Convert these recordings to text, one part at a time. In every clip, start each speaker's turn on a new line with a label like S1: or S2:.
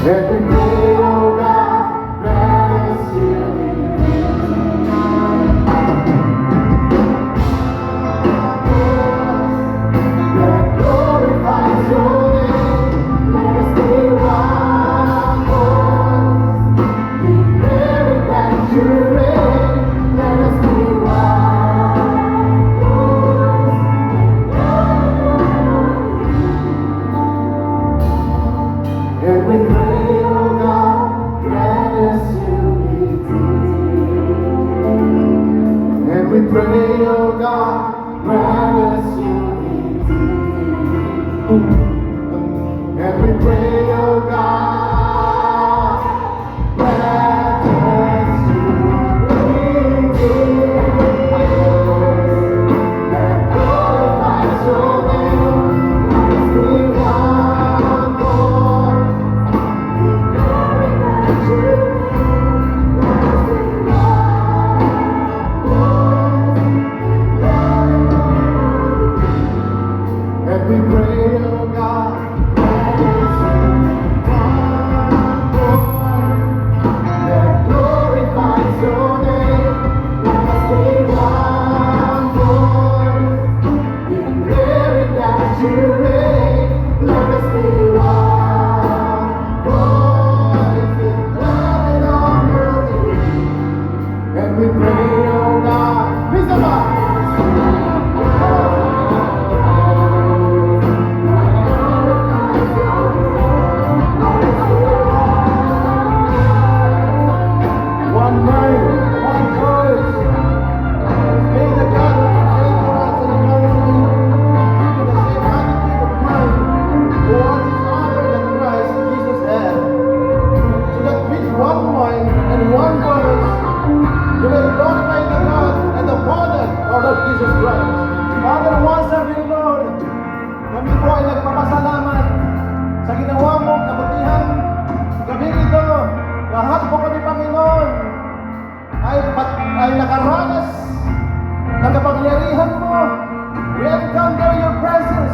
S1: Every day, oh God, bless you. That glorifies your name. Let us be one voice, declaring that you reign. Let us be one voice, and we pray, oh God, grant us unity. And we pray, oh God, grant us unity. And we pray, oh God, grant us unity. That glorifies your name. Let us be one voice, declaring that you reign. Let us be and we pray, oh God, that glorifies your name. Let us be one voice, declaring that you reign. Let us be one voice, in love and harmony. And we pray, oh God, please come on. One mind, one voice. May the God who created us and the give you the same attitude of mind who wants his honor that Christ Jesus had. So that with one mind and one voice, you may glorify the God and the Father, Lord of Jesus Christ. Father, once again, Lord, kami po ay nagpapasalamat sa ginawa mong kabutihan. Gabing ito, lahat po kami, Panginoon, ay nakaranas ng kapangyarihan mo. We encounter your presence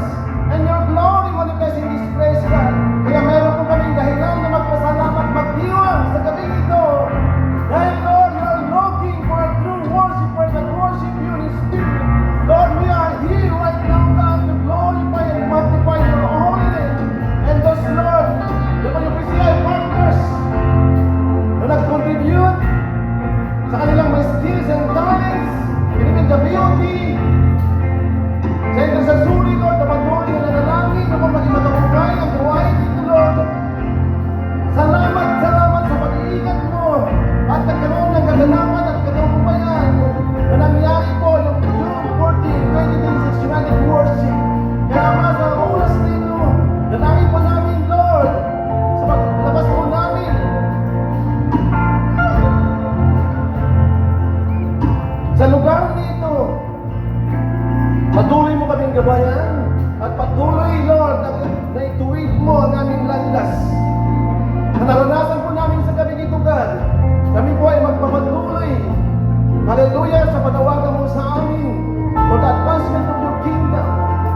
S1: and your glory manifest in this place, God. Kaya meron po kaming dahilan na magpasalamat, magdiwang sa gabing ito. Dahil, Lord, you are looking for a true worshiper that worship you in spirit. Lord, we are here right now, God, to glorify and magnify your holy name. And thus, Lord, the PCI partners na nag-contribute sa kanilang may skills and talents, pinipin the BOT, sa intercessory, Lord, na patuloy na nanalangin, na kung maging matapukay ang gawain dito, Lord. Salamat, salamat sa pag-iingat mo at nagkaroon ng kaganapan at katagumpayan na nangyari po yung June 14, 2026 United Worship. Kaya mga sa oras dito, nalangin po namin, Lord, sa paglabas po namin sa lugar nito, patuloy mo kaming gabayan at patuloy, Lord, na ituwid mo ang aming landas. Na naranasan po namin sa gabi nito, God, kami po ay magpapatuloy, hallelujah, sa panawagan mo sa amin for the advancement of your kingdom,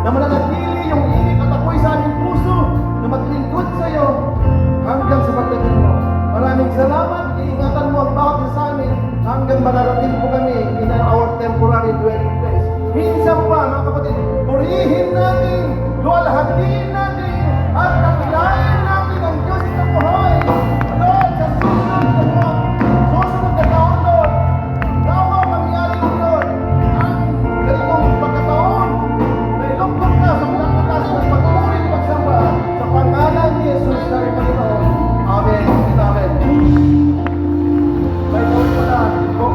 S1: na mananatili yung init at apoy sa aming puso, na maglingkod sa iyo hanggang sa pagdating mo. Maraming salamat, iingatan mo ang bawat isa sa amin hanggang mararating po kami in our temporary dwelling place. Minsan pa, mga kapatid, purihin natin, luwalhatiin natin, at nakilain natin ang Diyos na buhay. Lord, sa susunod na taon, Lord, nawa mangyari, Lord, ang ganitong pagkataon na ilungkot ka sa mga katas ng pagpuri at pagsamba sa pangalan ni Jesus na Panginoon. Amen. Amen. May noon pala po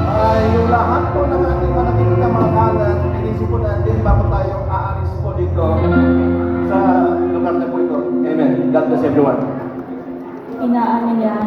S1: ay yung lahat po ng ating manakinig na mga kanan, inisip po natin bago tayo aalis po dito sa lugar na po ito. Amen. God bless everyone.
S2: Inaan niya